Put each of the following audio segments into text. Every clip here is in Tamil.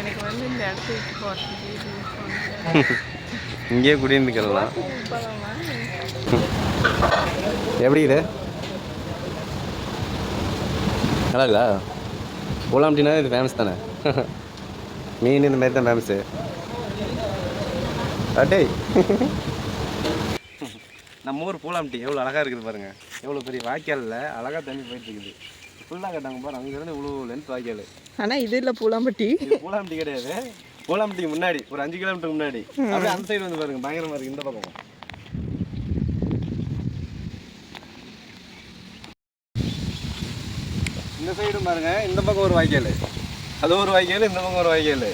எனக்கு வந்து இந்த இடத்துக்கு போகிறதுக்கு இங்கேயே குடியிருந்துக்கலாம். எப்படி இது நல்லா இருக்கா? பூலாம்பட்டினா இது ஃபேமஸ் தானே. மீன் இந்த மாதிரி தான் ஃபேமஸு. அட்டே நம்ம ஊர் பூலாம்பட்டி எவ்வளோ அழகாக இருக்குது பாருங்கள். எவ்வளோ பெரிய வாய்க்காலில் அழகாக தண்ணி போயிட்டுருக்குது. ஃபுல்லாக கட்டாங்க பாரு. அங்கேருந்து இவ்வளோ லென்த் வாய்க்கால். ஆனால் இது இல்லை பூலாம்பட்டி. பூலாம்பட்டி கிடையாது. பூலாம்பட்டிக்கு முன்னாடி ஒரு 5 கிலோமீட்டருக்கு முன்னாடி அப்படியே அந்த சைடு வந்து பாருங்கள். பயங்கரமாக இருக்குது இந்த பக்கம். இந்த சைடும் பாருங்க. இந்த பக்கம் ஒரு வாய்க்கால், அது ஒரு வாய்க்கால், இந்த பக்கம் ஒரு வாய்க்கால்.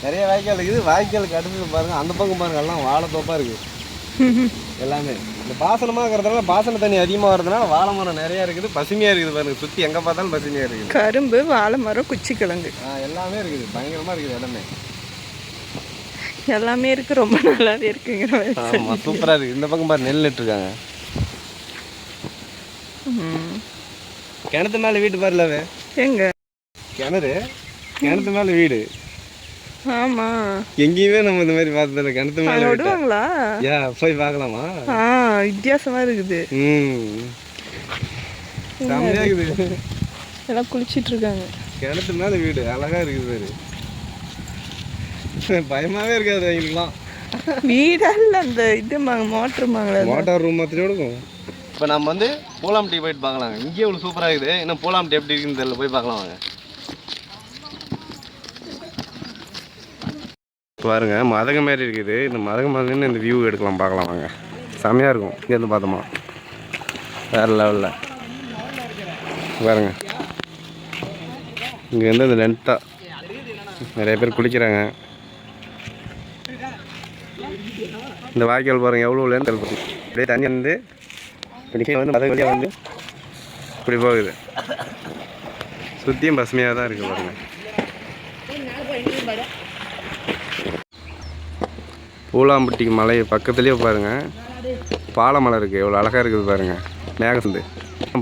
நிறைய வாய்க்கால் இருக்குது. வாய்க்காலுக்கு அடுத்து பாருங்க அந்த பக்கம் பாருங்க எல்லாம் வாழைத்தோப்பாக இருக்குது எல்லாமே. இந்த பாசனமாக இருக்கிறதுனால பாசன தண்ணி அதிகமாக வரதுனால வாழை மரம் நிறையா இருக்குது. பசுமையாக இருக்குது பாருங்க. சுற்றி எங்கே பார்த்தாலும் பசுமையாக இருக்குது. கரும்பு, வாழை மரம், குச்சி கிழங்கு எல்லாமே இருக்குது. பயங்கரமாக இருக்குது இடமே. எல்லாமே இருக்குது. ரொம்ப நல்லாவே இருக்குங்கிற. ஆமாம், சூப்பராக இருக்குது. இந்த பக்கம் பாரு நெல் நட்டுருக்காங்க. கிணத்து மேலே வீட்டு பாருலவே. எங்க கிணறு? கிணத்து மேலே வீடு. ஆமா, எங்கேயுமே நம்ம இந்த மாதிரி பார்த்ததில்ல. கிணத்து மேலே விடுவாங்களா? போய் பார்க்கலாமா? வித்தியாசமா இருக்குது. செம்மையா இருக்குது. எல்லாம் குளிச்சிட்டு இருக்காங்க. கிணத்து மேலே வீடு அழகா இருக்குது பாரு. பயமாவே இருக்காது அவங்களுக்குலாம். வீடல்ல அந்த இது மோட்டருமாங்களா? மோட்டார் ரூம் மாத்திரம் இருக்கும். இப்போ நம்ம வந்து பூலாம்பட்டி போயிட்டு பார்க்கலாம். இங்கேயே இவ்வளோ சூப்பராக இருக்குது. இன்னும் பூலாம்பட்டி எப்படி இருக்குன்னு தெரியல. போய் பார்க்கலாம் வாங்க. பாருங்க மதகு மாதிரி இருக்குது. இந்த மதகு மாதிரின்னு இந்த வியூ எடுக்கலாம், பார்க்கலாம் வாங்க. செம்மையாக இருக்கும். இங்கேருந்து பார்த்தோமா வேறு லெவலில் பாருங்க. இங்கேருந்து இந்த லென்த்தாக நிறைய பேர் குளிக்கிறாங்க. இந்த வாய்க்கால் பாருங்கள் எவ்வளோ லென்த் இருக்குது. அப்படியே தண்ணி வந்து இப்படி வந்து மதகு வழியாக வந்து இப்படி போகுது. சுற்றியும் பசுமையாக தான் இருக்குது பாருங்கள். பூலாம்பட்டிக்கு மலை பக்கத்துலேயே பாருங்கள் பாலமலை இருக்குது. எவ்வளோ அழகாக இருக்குது பாருங்கள். மேகசந்து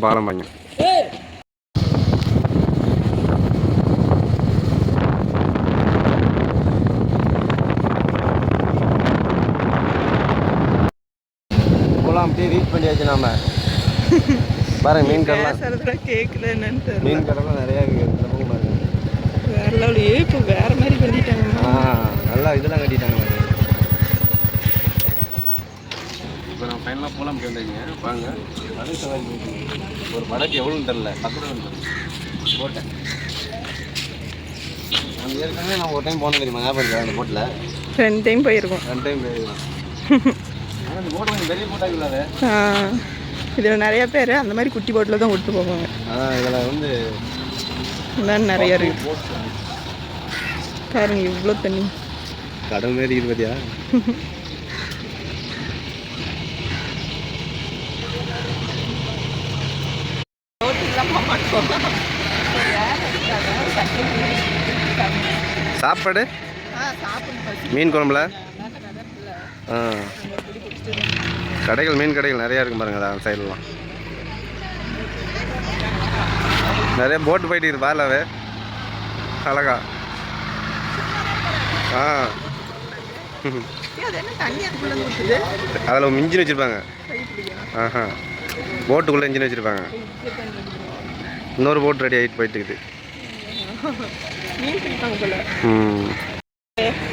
பாலம்பாங்க. பூலாம்பட்டி ரீச் பண்ணியாச்சு நாம. பாருங்க மீன் கடலாம் கேட்குது. என்னன்னு மீன் கடலாம் நிறையா இருக்குது. இந்த பக்கம் பாருங்க வேற லெவல். இப்போ வேற மாதிரி பண்ணிட்டாங்க. நல்லா இதெல்லாம் கட்டிட்டாங்க. இப்போ நான் ஃபைனலாக பூலாம்பட்டி வந்தீங்க பாருங்க. படகு சவாரி ஒரு படகு எவ்வளோன்னு தெரில. 10 ரூபா போட்டேன். அந்த ஏற்கனவே நான் ஒரு டைம் போனேன் தெரியுமா? ஞாபகம் இருக்கா? அந்த போட்டில் 2 டைம் போயிருக்கோம். 2 டைம் போயிருக்கோம். ஆனால் இந்த போட்டு கொஞ்சம் பெரிய போட்டாக இல்லாத. இதில் நிறைய பேர் அந்த மாதிரி குட்டி போட்டில் தான் கொடுத்து போவாங்க. இதில் வந்து நிறைய இருக்குது பாருங்க. இவ்வளோ தண்ணி கடல் மாரி இருக்குது பார்த்தியா? சாப்பாடு மீன் குழம்புல கடைகள், மீன் கடைகள் நிறையா இருக்கும் பாருங்க. அந்த சைட்லாம் நிறைய போட்டு போயிட்டு இருக்குது பாலாவே அழகா. அதில் இன்ஜின் வச்சுருப்பாங்க. போட்டுக்குள்ளே இன்ஜின் வச்சுருப்பாங்க. இன்னொரு போட் ரெடி ஆகிட்டு போயிட்டு இருக்குது.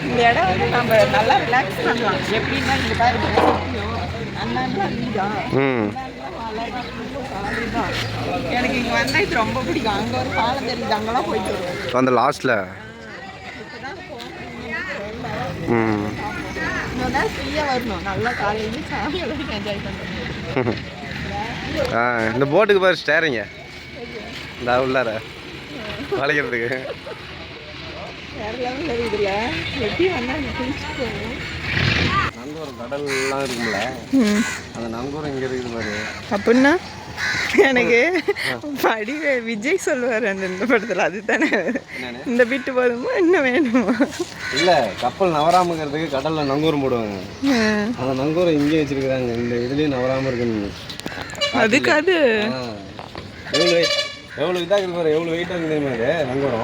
இந்த இடம் வந்து நம்ம நல்லா ரிலாக்ஸ் பண்ணலாம். எப்படின்னா இந்த பாருங்க எனக்கு இங்கே வந்தால் இது ரொம்ப பிடிக்கும். அங்கே ஒரு பாலம் தெரியுது, அங்கெல்லாம் போயிட்டு வருவோம். அந்த லாஸ்ட்டில் இன்னொரு நாள் ஃப்ரீயாக வரணும். நல்லா காலையிலேருந்து சாமி வரைக்கும் என்ஜாய் பண்ணுறோம். இந்த போட்டுக்கு பாரு ஸ்டேரிங்க இந்த உள்ளார வளைக்கிறதுக்கு வேறு லெவலில் இருக்குதுல்ல. எப்படி வந்தால் குளிச்சுட்டு போகணும். நங்கூரம் கடல்லாம் இருக்கும்ல, அந்த நங்கூரம் இங்கே இருக்குது பாரு. அப்படின்னா எனக்கு விஜய் சொல்லுவார் அந்த இந்த படத்தில். அதுதானே இந்த வீட்டு போதுமா இன்னும் வேணுமா? இல்லை, கப்பல் நவராமங்கிறதுக்கு கடலில் நங்கூரம் போடுவாங்க. அந்த நங்கூரம் இங்கே வச்சுருக்குறாங்க. இந்த இதுலேயும் நவராமல் இருக்குன்னு. அதுக்கு அது எவ்வளோ இதாக இருக்குது பாரு. எவ்வளோ வெயிட்டாக இருக்குது தெரியுமா? அது நங்கூரம்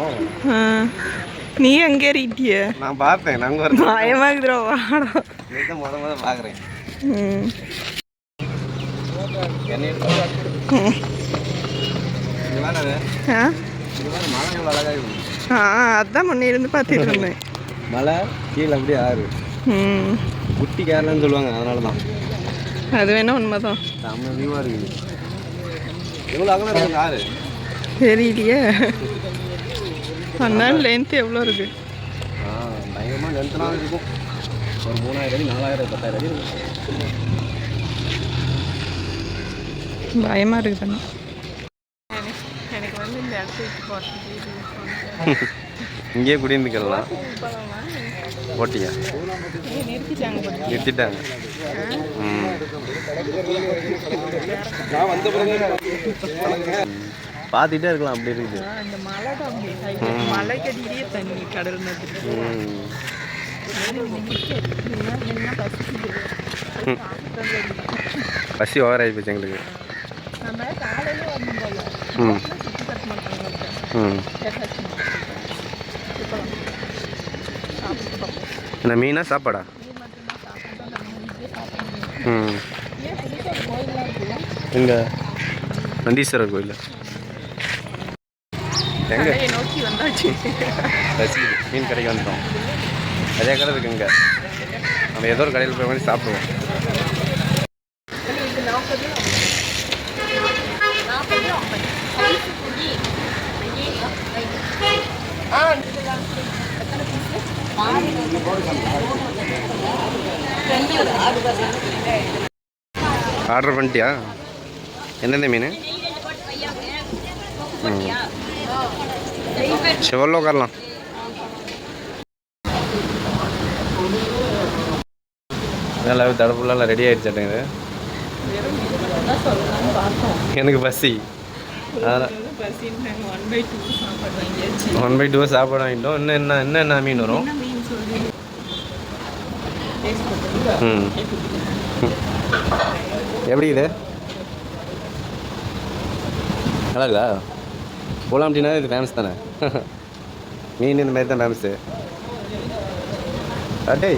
நீ அங்கே ஏறிட்டிய நான் பார்த்தேன் நாங்கள் ஒரு பயமாக்குதுரா வாடம் இதுதான் முத பார்க்குறேன். ம் ஆ மழை எவ்வளோ அழகாக இருக்குது. அதான் முன்னே இருந்து பார்த்துட்டு இருந்தேன். மழை கீழே அப்படியே ஆறு ம் குட்டி கேரளான்னு சொல்லுவாங்க, அதனால தான் அது வேணா உண்மைதான். செம்ம வியூவாக இருக்குது. எவ்வளோ அகலம் இருக்குங்க ஆறு தெரியலையே. அதனால லென்த் எவ்வளோ இருக்கு? பயங்கரமாக லென்த்லாம் இருக்கும். ஒரு 3000 அடி 4000 10,000 அடி இருக்கும். பயமாக இருக்குதுண்ணா. எனக்கு வந்து இந்த இடத்துக்கு போகிறதுக்கு இங்கேயே குடியிருந்துக்கலாம். ஓட்டியா நிறுத்திட்டாங்க. பார்த்துட்டே இருக்கலாம், அப்படி இருக்குது. அந்த மலை தான் அப்படி மலைக்கடியிலேயே தண்ணி கடல் மாதிரி. பசி ஓவர் ஆகி போச்சு எங்களுக்கு. நம்ம காலையில வந்தோம்ல ம் சுற்றி கட்ட மாட்டாங்க. ம் என்ன மீனா சாப்பாடா? ம் எங்க நந்தீஸ்வரர் கோயில் எங்க நோக்கி வந்தாச்சு. ரசி மீன் கடைக்கு வந்துட்டோம். அதே கடை இருக்கு இங்கே. நம்ம ஏதோ ஒரு கடையில் போய் வாங்கி சாப்பிடுவோம். ஆர்டர் பண்ணிட்டியா? எந்தெந்த மீன்? செவல்ல உட்காரலாம். நல்லா தடுப்புலாம் ரெடி ஆகிடுச்சாட்டுங்க. எனக்கு பசி, அதனால் 1/2 சாப்பாடு வாங்கிட்டோம். இன்னும் என்ன மீன் வரும்? ம் எப்படி இது நல்லா இருக்குதா? போலாம் அப்படின்னா இது ஃபேமஸ் தானே. மீன் இந்த மாதிரி தான் ஃபேமஸ்ஸு. அட்டே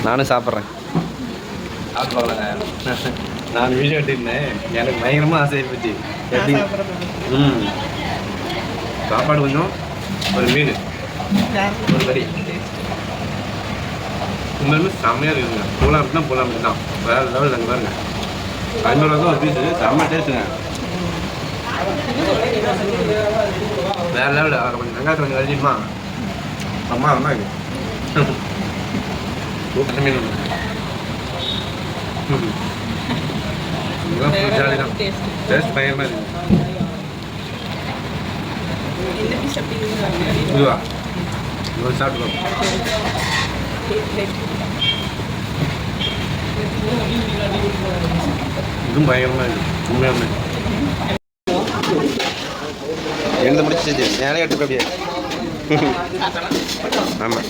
நானும் சாப்பிட்றேன். நான் வீடியோ எடுத்துருந்தேன். எனக்கு பயங்கரமாக ஆசை இருந்துச்சு. எப்படி? ம் சாப்பாடு கொஞ்சம், ஒரு மீன், ஒரு கறி. உண்மையுமே செம்மையாக இருக்குதுங்க. போலாம் அப்படின்னா போலாம் அப்படி தான். வேறு லெவல் அங்கே பாருங்க. 500 ரூபா ஒரு பீஸு. செம்ம டேஸ்ட்டுங்க. வேறு லெவல். அதில் கொஞ்சம் வெங்காயத்தை கொஞ்சம் கழிச்சிடுமா அம்மா அம்மா இருக்கு. சூப்பர் மீன் ஒன்று. இதெல்லாம் ஜாலி தான். டேஸ்ட் பயங்கரமாக இருக்குது. இதுவா ஒரு சாப்பிடுவோம். இதுவும் பயங்கரமாக இருக்குது. உண்மையாமே எழுந்து முடிச்சிச்சு. நேரே எடுத்து அப்படியே. ஆமாம்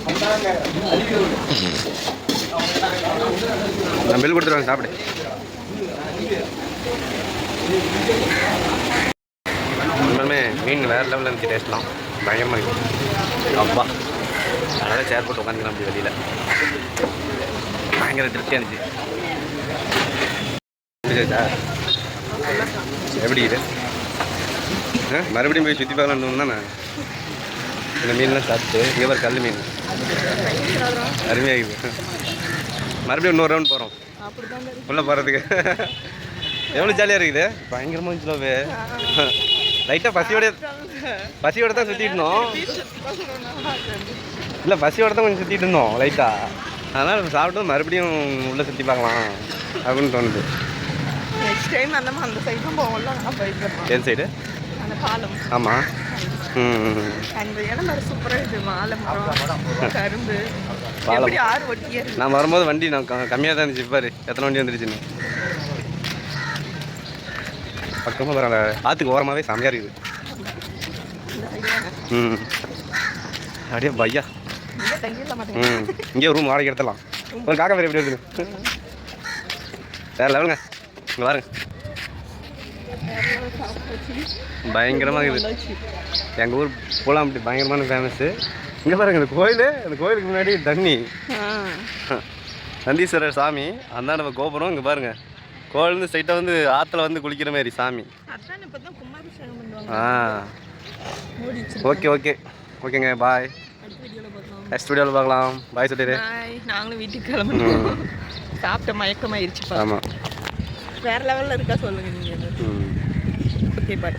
நான் பில் கொடுத்துருவாங்க, சாப்பிடு. உண்மையுமே மீன் வேறு லெவலில் இருந்துச்சு. டேஸ்ட்லாம் பயங்கரமாக இருக்குது. அப்பா அதனால் சேர் போட்டு உட்காந்துக்கலாம் அப்படி வெளியில். பயங்கர திருப்தியாக இருந்துச்சு. எப்படி இது? மறுபடியும் போய் சுற்றி பார்க்கலான்னு தானே. இந்த மீன்லாம் சாப்பிட்டு இங்கே ஒரு கல் மீன் அருமையாகுது. மறுபடியும் இன்னொரு ரவுண்ட் போகிறோம் உள்ளே போகிறதுக்கு. எவ்வளோ ஜாலியாக இருக்குது. பயங்கரமாக இருந்துச்சுலவே. லைட்டாக பசியோட தான் சுற்றிட்டு இருந்தோம். இல்லை பசியோட தான் கொஞ்சம் சுற்றிட்டு இருந்தோம் லைட்டாக. அதனால் சாப்பிட்டு மறுபடியும் உள்ளே சுற்றி பார்க்கலாம் அப்படின்னு தோணுது. நெக்ஸ்ட் டைம் அந்த சைடு தான் போவோம்ல. என் சைடு ஆமாம். அந்த இடம் மாதிரி சூப்பராக இருக்குது. மாலை மரம், கரும்பு, எப்படி ஆறு ஒட்டியே இருக்கு. நான் வரும்போது வண்டி நான் கம்மியாக தான் இருந்துச்சு. பாரு எத்தனை வண்டி வந்துருச்சுன்னு. பக்கமாக பரவாயில்ல. ஆற்றுக்கு ஓரமாகவே செம்மையாக இருக்குது. ம் அப்படியே பையா. ம் இங்கே ரூம் வாடகை எடுத்துடலாம். ஒரு காக்கா பேர் எப்படி இருக்குது? வேறு லெவலுங்க. இங்கே பாருங்க. பயங்கரமாக இருக்குது. எங்கள் ஊர் பூலாம் அப்படி பயங்கரமான ஃபேமஸ்ஸு. இங்கே பாருங்க இந்த கோயிலுக்கு முன்னாடி தண்ணி. நந்தீஸ்வரர் சாமி அதான் நம்ம கோபுரம். இங்கே பாருங்க கோயிலேருந்து ஸ்ட்ரைட்டாக வந்து ஆற்றுல வந்து குளிக்கிற மாதிரி சாமி. ஓகே ஓகேங்க பாய். நெக்ஸ்ட் வீடியோவில் பார்க்கலாம். பாய் சொல்லிடு. நாங்களும் வீட்டுக்கு கிளம்பணும். சாப்பிட்ட மயக்கமாயிருச்சு. ஆமாம் வேறு லெவலில் இருக்கா சொல்லுங்கள் நீங்கள். Okay bye.